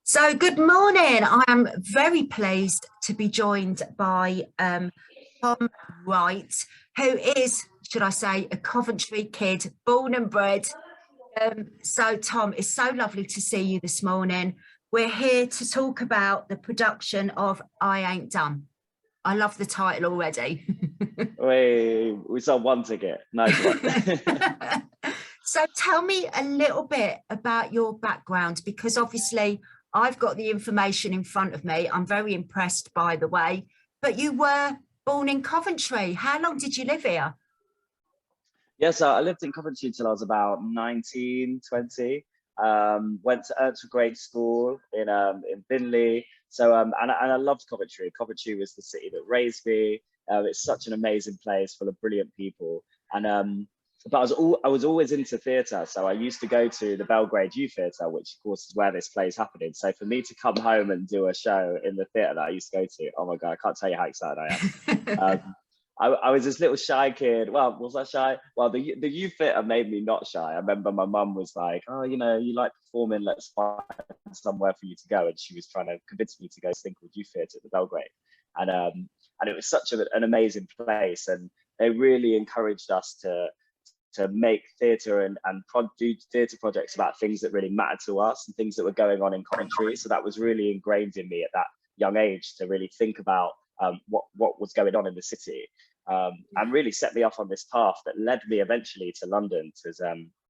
So, good morning. I am very pleased to be joined by Tom Wright, who is, should I say, a Coventry kid, born and bred. So, Tom, it's so lovely to see you this morning. We're here to talk about the production of I Ain't Done. I love the title already. We sold one ticket. Nice one. So tell me a little bit about your background, because obviously I've got the information in front of me. I'm very impressed, by the way, but you were born in Coventry. How long did you live here? Yeah, so I lived in Coventry until I was about 19, 20. Went to grade school in Binley. And I loved Coventry. Coventry was the city that raised me. It's such an amazing place full of brilliant people. But I was always into theatre, so I used to go to the Belgrade Youth Theatre, which of course is where this play is happening. So for me to come home and do a show in the theatre that I used to go to, oh my God, I can't tell you how excited I am. I was this little shy kid. Well, was I shy? Well, the youth theatre made me not shy. I remember my mum was like, "Oh, you like performing? Let's find somewhere for you to go." And she was trying to convince me to go to this thing called Youth Theatre at the Belgrade, and it was such an amazing place. And they really encouraged us to make theatre and do theatre projects about things that really matter to us and things that were going on in Coventry. So that was really ingrained in me at that young age to really think about what was going on in the city, and really set me off on this path that led me eventually to London.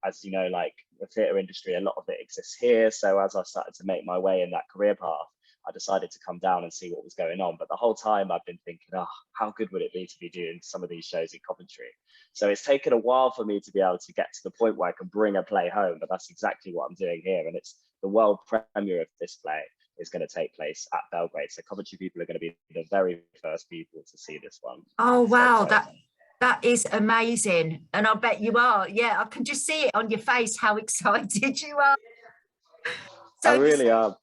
As you know, like the theatre industry, a lot of it exists here. So as I started to make my way in that career path, I decided to come down and see what was going on. But the whole time I've been thinking, oh, how good would it be to be doing some of these shows in Coventry? So it's taken a while for me to be able to get to the point where I can bring a play home, but that's exactly what I'm doing here. And it's the world premiere of this play is going to take place at Belgrade. So Coventry people are going to be the very first people to see this one. Oh, wow, that is amazing. And I bet you are. Yeah, I can just see it on your face, how excited you are. I So really am.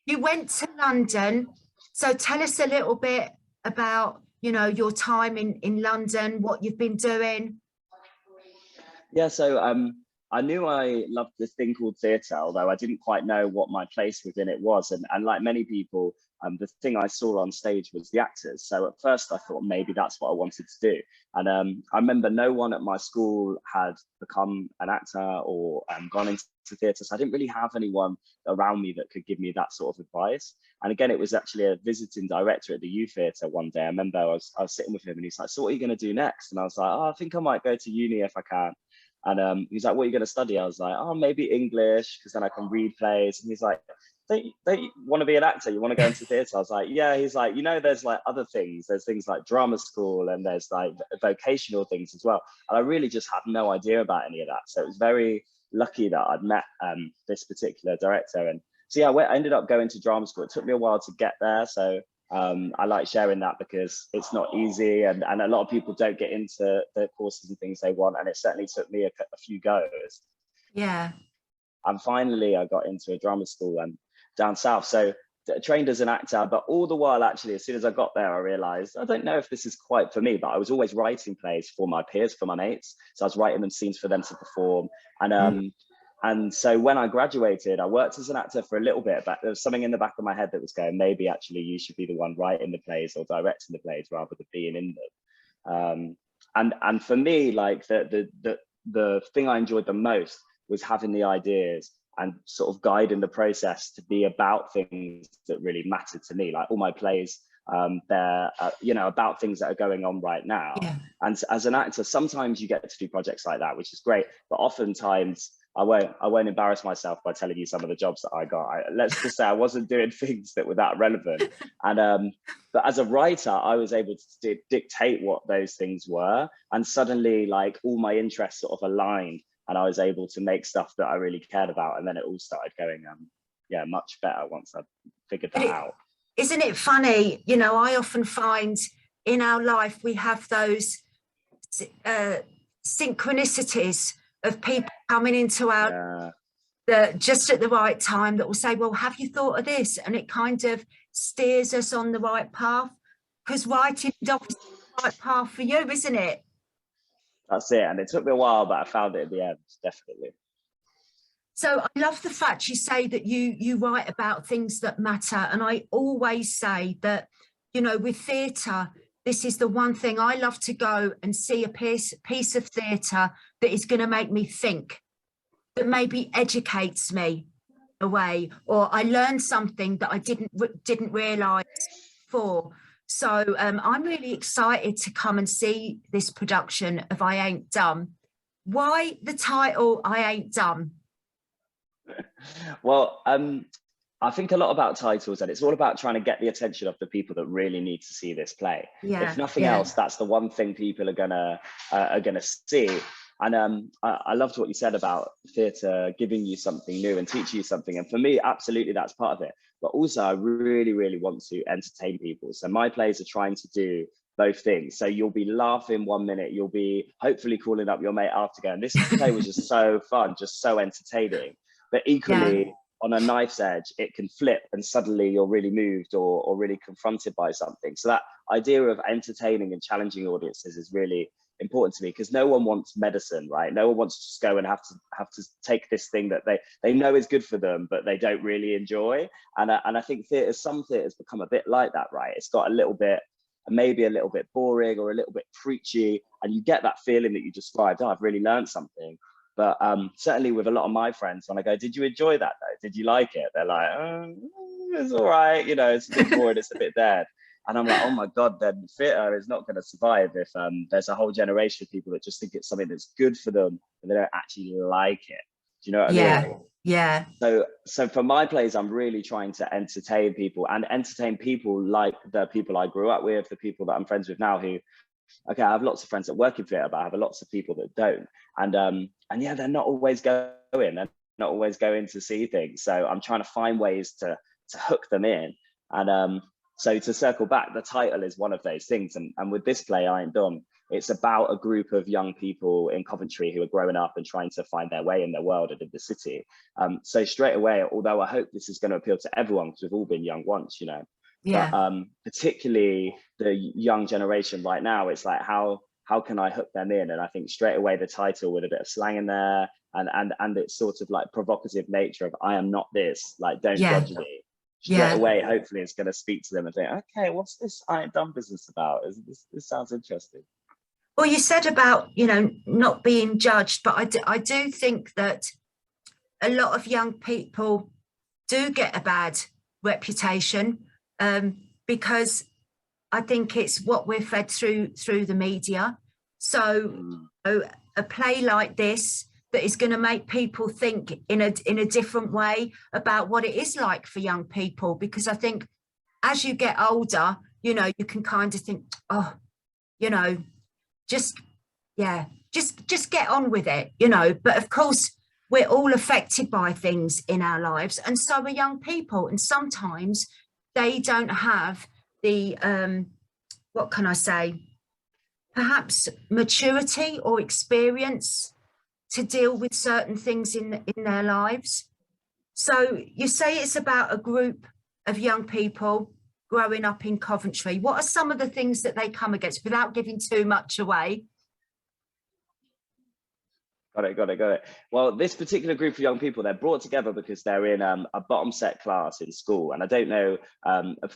you went to London. So tell us a little bit about, your time in London, what you've been doing. Yeah, so I knew I loved this thing called theatre, although I didn't quite know what my place within it was. And like many people, the thing I saw on stage was the actors. So at first I thought maybe that's what I wanted to do. And I remember no one at my school had become an actor or gone into theatre. So I didn't really have anyone around me that could give me that sort of advice. And again, it was actually a visiting director at the youth theatre one day. I remember I was sitting with him and he's like, "So what are you going to do next?" And I was like, "Oh, I think I might go to uni if I can." And he's like, "What are you going to study?" I was like, "Oh, maybe English, because then I can read plays." And he's like, don't you want to be an actor? You want to go into theatre? I was like, "Yeah." He's like, "There's like other things. There's things like drama school and there's like vocational things as well." And I really just had no idea about any of that. So it was very lucky that I'd met this particular director. And so yeah, I ended up going to drama school. It took me a while to get there. So I like sharing that because it's not easy, and a lot of people don't get into the courses and things they want, and it certainly took me a few goes. Yeah. And finally I got into a drama school down south, so trained as an actor. But all the while, actually, as soon as I got there, I realized I don't know if this is quite for me, but I was always writing plays for my peers, for my mates. So I was writing them scenes for them to perform. And so when I graduated, I worked as an actor for a little bit, but there was something in the back of my head that was going, maybe actually you should be the one writing the plays or directing the plays rather than being in them. And for me, like the thing I enjoyed the most was having the ideas and sort of guiding the process to be about things that really mattered to me. Like all my plays, they're about things that are going on right now. Yeah. And as an actor, sometimes you get to do projects like that, which is great, but oftentimes I won't embarrass myself by telling you some of the jobs that I got. Let's just say I wasn't doing things that were that relevant. And but as a writer, I was able to dictate what those things were, and suddenly, like, all my interests sort of aligned, and I was able to make stuff that I really cared about. And then it all started going, much better once I figured that out. Isn't it funny? I often find in our life we have those synchronicities of people coming into our just at the right time that will say, "Well, have you thought of this?" And it kind of steers us on the right path, because writing is obviously the right path for you, isn't it? That's it. And it took me a while, but I found it in the end, definitely. So I love the fact you say that you write about things that matter. And I always say that, you know, with theatre, this is the one thing I love to go and see a piece of theatre that is going to make me think, that maybe educates me away, or I learned something that I didn't realise before. So I'm really excited to come and see this production of I Ain't Dumb. Why the title I Ain't Dumb? Well, I think a lot about titles, and it's all about trying to get the attention of the people that really need to see this play. Yeah, If nothing else, that's the one thing people are gonna see. And I loved what you said about theatre giving you something new and teaching you something. And for me, absolutely, that's part of it. But also, I really, really want to entertain people. So my plays are trying to do both things. So you'll be laughing 1 minute, you'll be hopefully calling up your mate after going, this play was just so fun, just so entertaining. But equally, on a knife's edge, it can flip and suddenly you're really moved or really confronted by something. So that idea of entertaining and challenging audiences is really important to me, because no one wants medicine, right? No one wants to just go and have to take this thing that they know is good for them, but they don't really enjoy. And I think some theatres become a bit like that, right? It's got a little bit, maybe a little bit boring or a little bit preachy, and you get that feeling that you described, oh, I've really learned something. But certainly with a lot of my friends, when I go, did you enjoy that though? Did you like it? They're like, oh, it's all right, you know, it's a bit boring, it's a bit dead. And I'm like, oh my God, then theatre is not going to survive if there's a whole generation of people that just think it's something that's good for them and they don't actually like it. Do you know what I mean? Yeah. So for my plays, I'm really trying to entertain people, and entertain people like the people I grew up with, the people that I'm friends with now who, okay, I have lots of friends that work in theatre, but I have lots of people that don't. And yeah, they're not always they're not always going to see things. So I'm trying to find ways to hook them in. And so to circle back, the title is one of those things. And with this play, I Ain't Dumb, it's about a group of young people in Coventry who are growing up and trying to find their way in their world and in the city. So straight away, although I hope this is going to appeal to everyone, because we've all been young once, you know, but particularly the young generation right now, it's like, how can I hook them in? And I think straight away the title with a bit of slang in there and it's sort of like provocative nature of I am not this, like, don't judge me. Straight away, hopefully it's going to speak to them and think, okay, what's this I Ain't Dumb business about? This sounds interesting. Well, you said about, you know, not being judged, but I do think that a lot of young people do get a bad reputation, because I think it's what we're fed through the media. So a play like this that is going to make people think in a different way about what it is like for young people, because I think as you get older, you know, you can kind of think, oh, you know, just get on with it, you know. But of course, we're all affected by things in our lives, and so are young people. And sometimes they don't have the, what can I say, perhaps maturity or experience to deal with certain things in their lives. So you say it's about a group of young people growing up in Coventry. What are some of the things that they come against, without giving too much away? Got it. Well, this particular group of young people, they're brought together because they're in a bottom set class in school. And I don't know,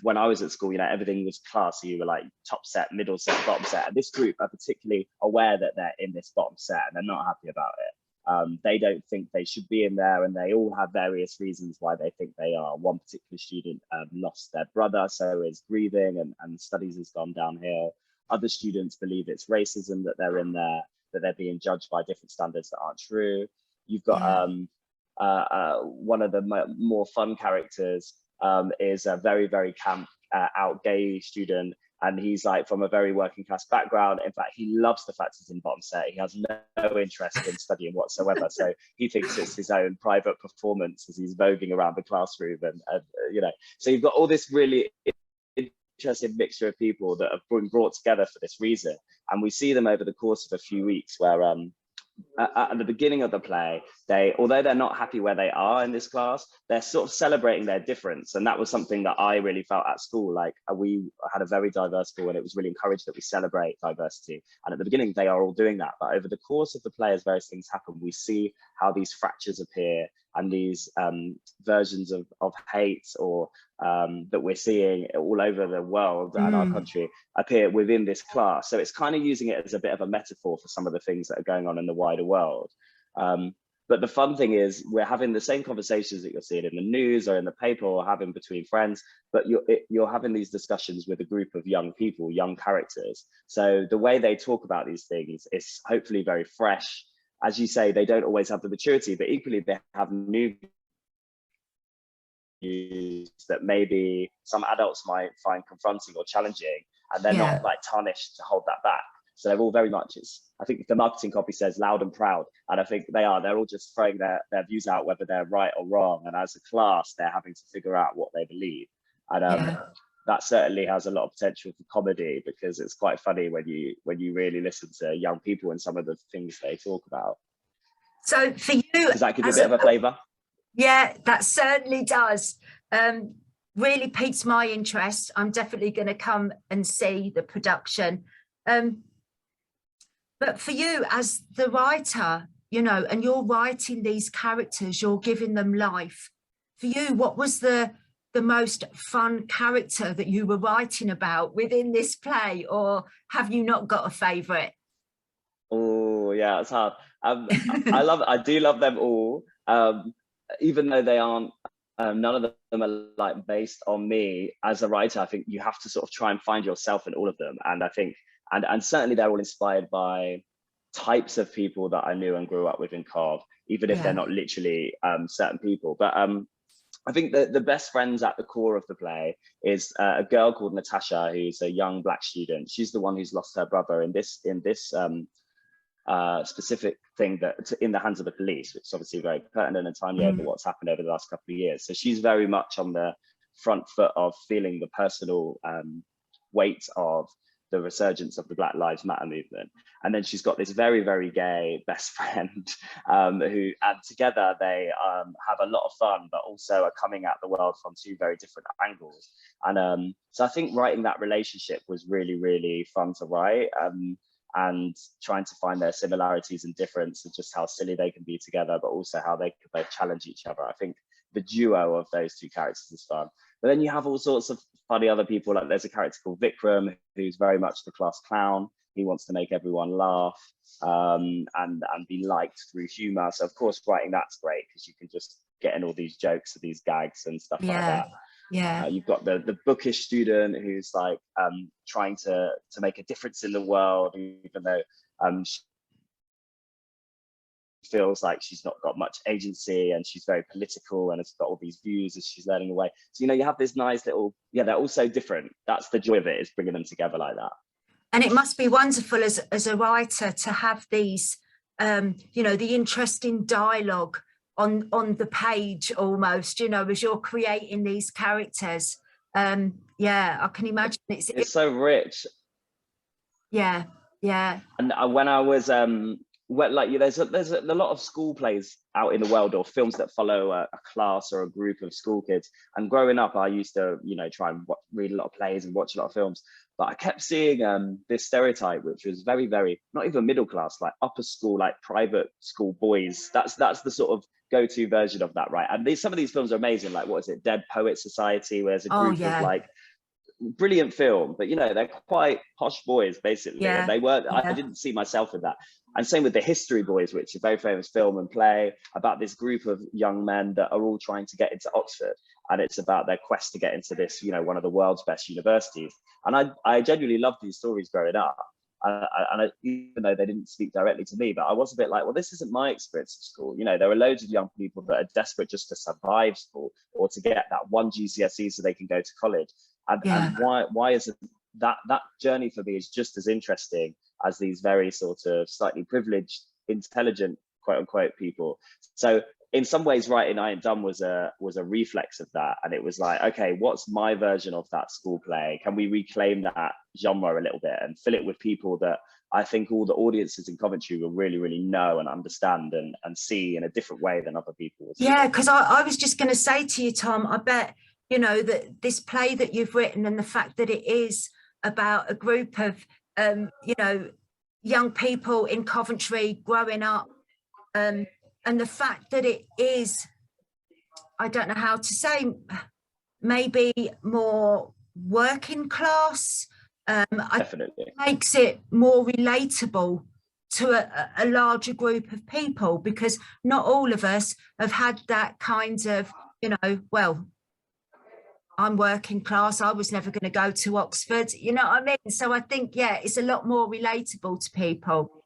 when I was at school, you know, everything was class. So you were like top set, middle set, bottom set. And this group are particularly aware that they're in this bottom set and they're not happy about it. They don't think they should be in there, and they all have various reasons why they think they are. One particular student lost their brother, so is grieving, and studies has gone downhill. Other students believe it's racism that they're in there, that they're being judged by different standards that aren't true. You've got one of the more fun characters is a very, very camp, out gay student. And he's like from a very working class background. In fact, he loves the fact he's in bottom set. He has no interest in studying whatsoever. So he thinks it's his own private performance as he's voguing around the classroom. And you know, so you've got all this really interesting mixture of people that have been brought together for this reason. And we see them over the course of a few weeks where at the beginning of the play, although they're not happy where they are in this class, they're sort of celebrating their difference. And that was something that I really felt at school. Like, we had a very diverse school, and it was really encouraged that we celebrate diversity. And at the beginning, they are all doing that. But over the course of the play, as various things happen, we see how these fractures appear and these versions of hate or that we're seeing all over the world and our country appear within this class. So it's kind of using it as a bit of a metaphor for some of the things that are going on in the wider world. But the fun thing is we're having the same conversations that you're seeing in the news or in the paper or having between friends, but you're having these discussions with a group of young people, young characters. So the way they talk about these things is hopefully very fresh. As you say, they don't always have the maturity, but equally they have new views that maybe some adults might find confronting or challenging, and they're not like tarnished to hold that back. So they're all very much, I think the marketing copy says loud and proud. And I think they're all just throwing their views out, whether they're right or wrong. And as a class, they're having to figure out what they believe. And that certainly has a lot of potential for comedy, because it's quite funny when you really listen to young people and some of the things they talk about. So for you, does that give you a bit of a flavour? Yeah, that certainly does. Really piques my interest. I'm definitely going to come and see the production. But for you as the writer, you know, and you're writing these characters, you're giving them life. For you, what was the most fun character that you were writing about within this play, or have you not got a favourite? Oh yeah, it's hard. I do love them all, even though they aren't. None of them are like based on me as a writer. I think you have to sort of try and find yourself in all of them, and I think. And certainly they're all inspired by types of people that I knew and grew up with in Cov, even if they're not literally certain people. But I think that the best friends at the core of the play is a girl called Natasha, who's a young Black student. She's the one who's lost her brother in this specific thing that in the hands of the police, which is obviously very pertinent and timely over what's happened over the last couple of years. So she's very much on the front foot of feeling the personal weight of the resurgence of the Black Lives Matter movement. And then she's got this very, very gay best friend who, and together they have a lot of fun, but also are coming at the world from two very different angles. And so I think writing that relationship was really, really fun to write, and trying to find their similarities and difference and just how silly they can be together, but also how they could both challenge each other. I think the duo of those two characters is fun. But then you have all sorts of funny other people. Like there's a character called Vikram, who's very much the class clown. He wants to make everyone laugh and be liked through humor. So of course, writing that's great, because you can just get in all these jokes and these gags and stuff like that. Yeah. You've got the bookish student who's like trying to make a difference in the world, even though she feels like she's not got much agency, and she's very political and has got all these views as she's learning away. So, you know, you have this nice little, they're all so different. That's the joy of it, is bringing them together like that. And it must be wonderful as a writer to have these, you know, the interesting dialogue on the page almost, you know, as you're creating these characters. Yeah, I can imagine it's so rich. Yeah. And when I was there's a lot of school plays out in the world, or films that follow a class or a group of school kids. And growing up, I used to, you know, try and read a lot of plays and watch a lot of films. But I kept seeing this stereotype, which was very, very, not even middle class, like upper school, like private school boys. That's the sort of go-to version of that, right? And some of these films are amazing. Like, what is it, Dead Poets Society, where there's a group of like, brilliant film, but you know, they're quite posh boys basically. And they were, I didn't see myself in that. And same with The History Boys, which is a very famous film and play about this group of young men that are all trying to get into Oxford, and it's about their quest to get into this, you know, one of the world's best universities. And I genuinely loved these stories growing up, and even though they didn't speak directly to me, but I was a bit like, well, this isn't my experience of school. You know, there are loads of young people that are desperate just to survive school or to get that one GCSE so they can go to college. And why is it that journey for me is just as interesting as these very sort of slightly privileged, intelligent, quote unquote, people. So in some ways, writing I Ain't Done was a reflex of that. And it was like, okay, what's my version of that school play? Can we reclaim that genre a little bit and fill it with people that I think all the audiences in Coventry will really, really know and understand and see in a different way than other people. Yeah, because I was just going to say to you, Tom, I bet, you know, that this play that you've written and the fact that it is about a group of, you know, young people in Coventry growing up, and the fact that it is I don't know how to say, maybe more working class. Definitely. It makes it more relatable to a larger group of people, because not all of us have had that kind of, you know, well, I'm working class, I was never going to go to Oxford, you know what I mean? So I think, yeah, it's a lot more relatable to people.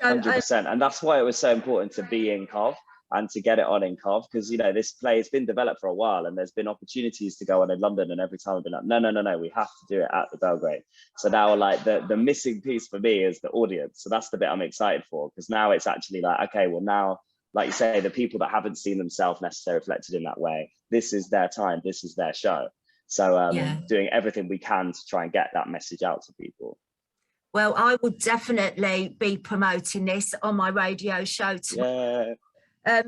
So, 100%. And that's why it was so important to be in Cov and to get it on in Cov, because, you know, this play has been developed for a while and there's been opportunities to go on in London, and every time I've been like, no, we have to do it at the Belgrade. So now, like, the missing piece for me is the audience. So that's the bit I'm excited for, because now it's actually like, okay, well now, like you say, the people that haven't seen themselves necessarily reflected in that way, this is their time, this is their show. So doing everything we can to try and get that message out to people. Well, I would definitely be promoting this on my radio show tomorrow. Yeah.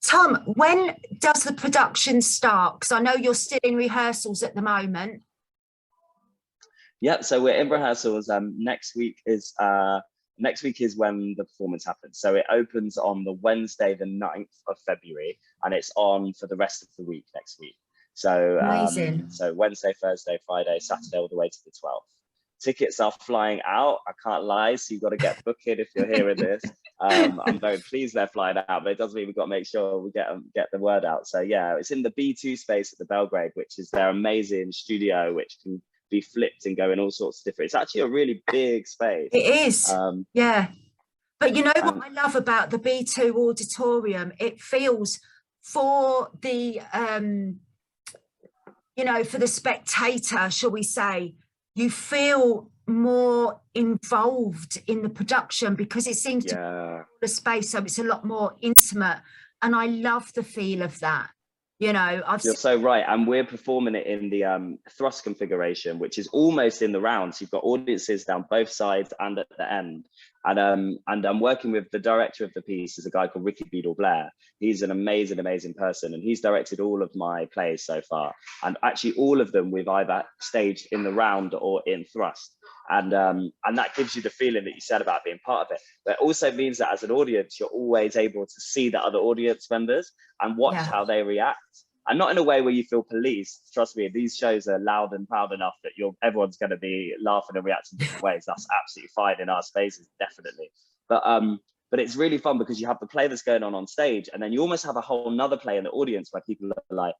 Tom, when does the production start? Because I know you're still in rehearsals at the moment. Yep, so we're in rehearsals. Next week is when the performance happens. So it opens on the Wednesday, the 9th of February, and it's on for the rest of the week next week. So so Wednesday, Thursday, Friday, Saturday, all the way to the 12th. Tickets are flying out, I can't lie, so you've got to get booked if you're hearing this. I'm very pleased they're flying out, but it does mean we've got to make sure we get the word out. So yeah, it's in the B2 space at the Belgrade, which is their amazing studio, which can be flipped and go in all sorts of different. It's actually a really big space. It is. Yeah. But you know what I love about the B2 Auditorium? It feels for the, you know, for the spectator, shall we say, you feel more involved in the production because it seems to be the space, so it's a lot more intimate. And I love the feel of that. You know, you're so right, and we're performing it in the thrust configuration, which is almost in the round. So you've got audiences down both sides and at the end. And I'm working with the director of the piece, is a guy called Ricky Beadle Blair. He's an amazing person, and he's directed all of my plays so far. And actually, all of them we've either staged in the round or in thrust. And that gives you the feeling that you said about being part of it. But it also means that as an audience, you're always able to see the other audience members and watch how they react. And not in a way where you feel policed. Trust me, these shows are loud and proud enough that everyone's going to be laughing and reacting in different ways. That's absolutely fine in our spaces, definitely. But it's really fun because you have the play that's going on stage, and then you almost have a whole nother play in the audience where people are like,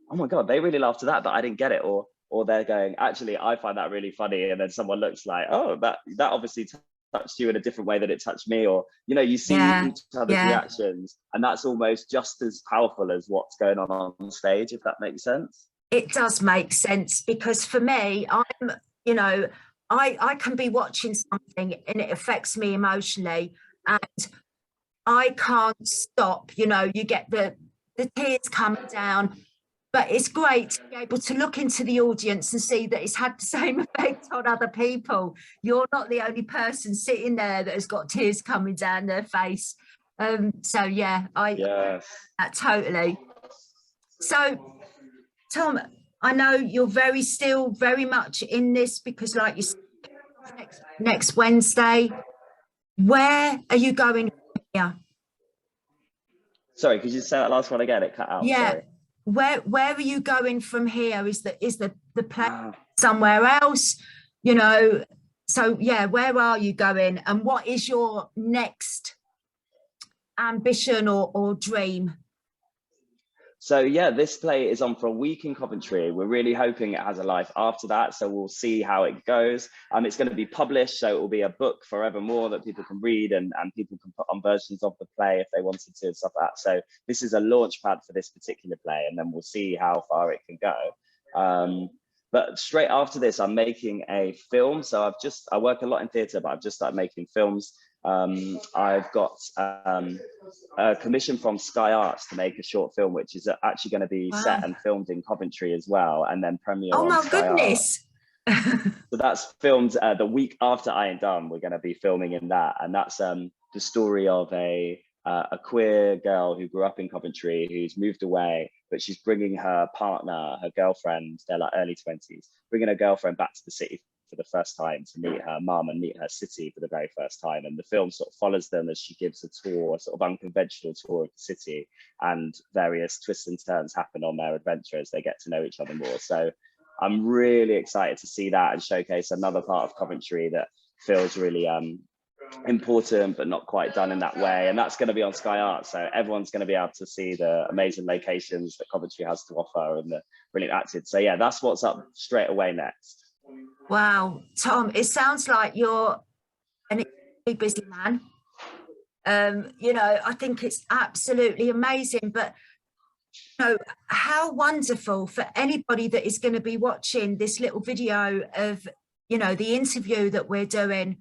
oh my God, they really laughed at that, but I didn't get it. Or they're going, actually, I find that really funny. And then someone looks like, oh, that obviously touched you in a different way that it touched me. Or, you know, you see each other's reactions, and that's almost just as powerful as what's going on stage, if that makes sense. It does make sense, because for me, I'm, you know, I can be watching something and it affects me emotionally, and I can't stop. You know, you get the tears coming down. But it's great to be able to look into the audience and see that it's had the same effect on other people. You're not the only person sitting there that has got tears coming down their face. So yeah, totally. So, Tom, I know you're still very much in this, because like you said, next Wednesday, where are you going here? Sorry, could you say that last one again? It cut out. Yeah. Sorry. Where are you going from here? Is the play somewhere else? You know, so yeah, where are you going, and what is your next ambition or dream? So yeah, this play is on for a week in Coventry. We're really hoping it has a life after that, so we'll see how it goes. It's going to be published, so it will be a book forevermore that people can read, and people can put on versions of the play if they wanted to, stuff like that. So this is a launch pad for this particular play, and then we'll see how far it can go. But straight after this, I'm making a film. So I work a lot in theatre, but I've just started making films. I've got a commission from Sky Arts to make a short film, which is actually going to be set and filmed in Coventry as well, and then premiere on Sky Arts. So that's filmed the week after I Ain't Done. We're going to be filming in that, and that's the story of a queer girl who grew up in Coventry, who's moved away, but she's bringing her partner, her girlfriend, they're like early 20s, bringing her girlfriend back to the city for the first time to meet her mum and meet her city for the very first time. And the film sort of follows them as she gives a tour, a sort of unconventional tour of the city, and various twists and turns happen on their adventure as they get to know each other more. So I'm really excited to see that and showcase another part of Coventry that feels really important but not quite done in that way. And that's going to be on Sky Arts, so everyone's going to be able to see the amazing locations that Coventry has to offer and the brilliant acting. So yeah, that's what's up straight away next. Wow, Tom, it sounds like you're an extremely busy man. You know, I think it's absolutely amazing, but you know, how wonderful for anybody that is going to be watching this little video of, you know, the interview that we're doing.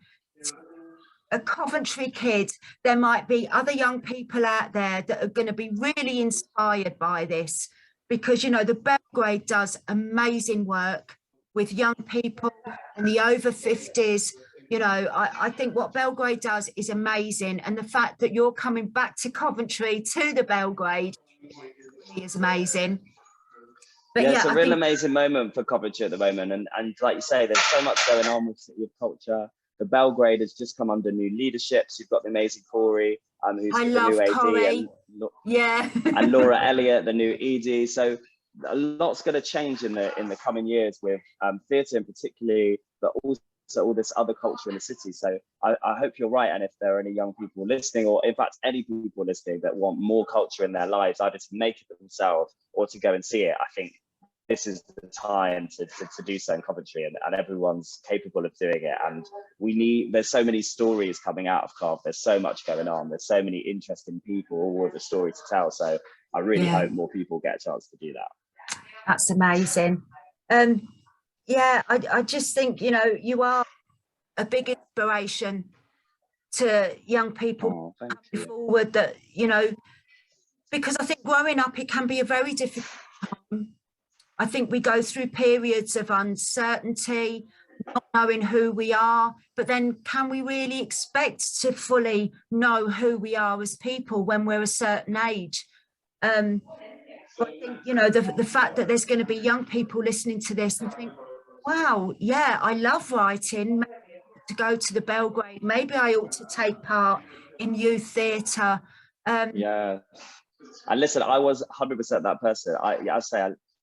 A Coventry kid, there might be other young people out there that are going to be really inspired by this, because, you know, the Belgrade does amazing work with young people and the over 50s. You know, I think what Belgrade does is amazing. And the fact that you're coming back to Coventry, to the Belgrade, is amazing. But yeah, it's a real amazing moment for Coventry at the moment. And like you say, there's so much going on with City of Culture. The Belgrade has just come under new leadership. So you've got the amazing Corey, who's the new AD, Corey. And Laura Elliott, the new ED. So a lot's going to change in the coming years with theatre in particularly, but also all this other culture in the city. So I hope you're right. And if there are any young people listening, or in fact any people listening that want more culture in their lives, either to make it themselves or to go and see it, I think this is the time to do so in Coventry, and everyone's capable of doing it. And there's so many stories coming out of Cov. There's so much going on. There's so many interesting people, all with a story to tell. So I really hope more people get a chance to do that. That's amazing. Yeah, I just think, you know, you are a big inspiration to young people coming forward, that, you know, because I think growing up, it can be a very difficult time. I think we go through periods of uncertainty, not knowing who we are, but then can we really expect to fully know who we are as people when we're a certain age? I think, you know, the fact that there's going to be young people listening to this and think, wow, yeah, I love writing, maybe to go to the Belgrade, maybe I ought to take part in youth theatre. Yeah, and listen, I was 100% that person.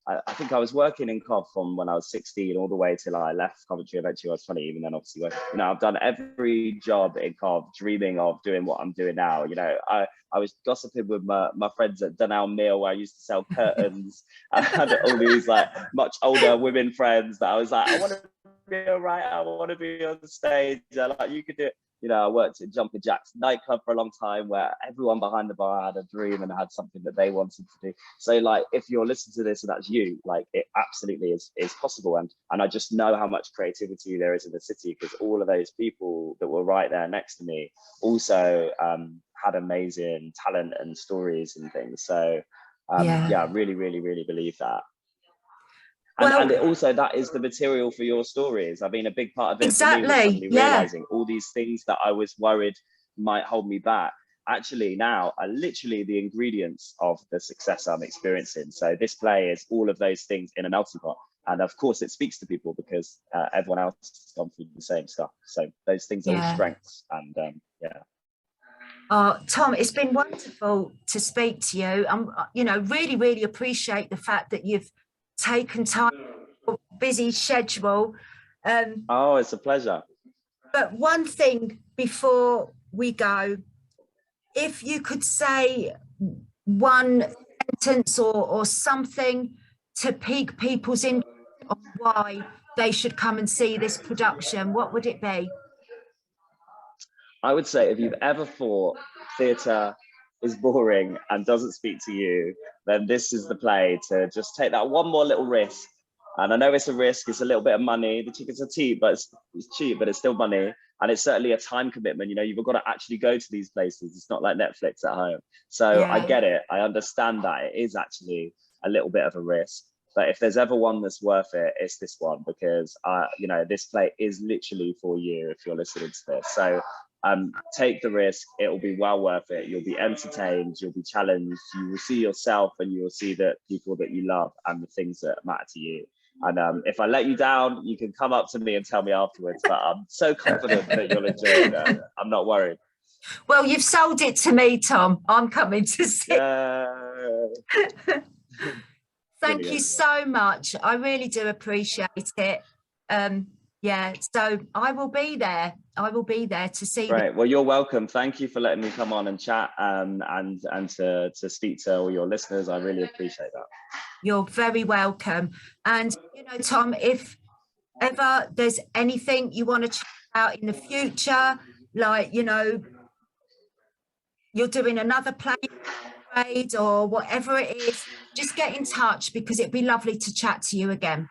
I think I was working in Cov from when I was 16 all the way till I left Coventry. Eventually I was 20, even then obviously, you know, I've done every job in Cov, dreaming of doing what I'm doing now. You know, I was gossiping with my friends at Dunelm Mill, where I used to sell curtains. I had all these like much older women friends that I was like, I want to be a writer, I want to be on the stage. Like, you could do it. You know, I worked at Jumping Jack's nightclub for a long time, where everyone behind the bar had a dream and had something that they wanted to do. So like, if you're listening to this and that's you, like, it absolutely is possible. And I just know how much creativity there is in the city, because all of those people that were right there next to me also had amazing talent and stories and things. So yeah, really, really, really believe that. And it also, that is the material for your stories. I mean, a big part of it for me was suddenly realizing all these things that I was worried might hold me back, actually now are literally the ingredients of the success I'm experiencing. So this play is all of those things in a melting pot. And of course it speaks to people because everyone else has gone through the same stuff. So those things are all strengths. And Tom, it's been wonderful to speak to you. You know, really, really appreciate the fact that you've taken time, busy schedule. Oh, it's a pleasure. But one thing before we go, if you could say one sentence or something to pique people's interest on why they should come and see this production, what would it be? I would say, if you've ever thought theatre is boring and doesn't speak to you, then this is the play to just take that one more little risk. And I know it's a risk, it's a little bit of money, the tickets are cheap, but it's cheap, but it's still money. And it's certainly a time commitment. You know, you've got to actually go to these places. It's not like Netflix at home. So I get it. I understand that it is actually a little bit of a risk. But if there's ever one that's worth it, it's this one, because you know, this play is literally for you if you're listening to this. So take the risk, it will be well worth it. You'll be entertained, you'll be challenged, you will see yourself, and you will see the people that you love and the things that matter to you. And if I let you down, you can come up to me and tell me afterwards. But I'm so confident that you'll enjoy it. I'm not worried. Well, you've sold it to me, Tom. I'm coming to see. Thank you so much. I really do appreciate it. Yeah, so I will be there. I will be there to see. Right. Well, you're welcome. Thank you for letting me come on and chat and to speak to all your listeners. I really appreciate that. You're very welcome. And, you know, Tom, if ever there's anything you want to check out in the future, like, you know, you're doing another play grade or whatever it is, just get in touch, because it'd be lovely to chat to you again.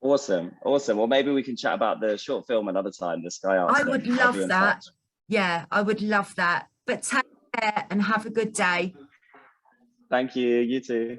Awesome. Well, maybe we can chat about the short film another time, the Sky Arts. I would love that. Yeah, I would love that. But take care and have a good day. Thank you. You too.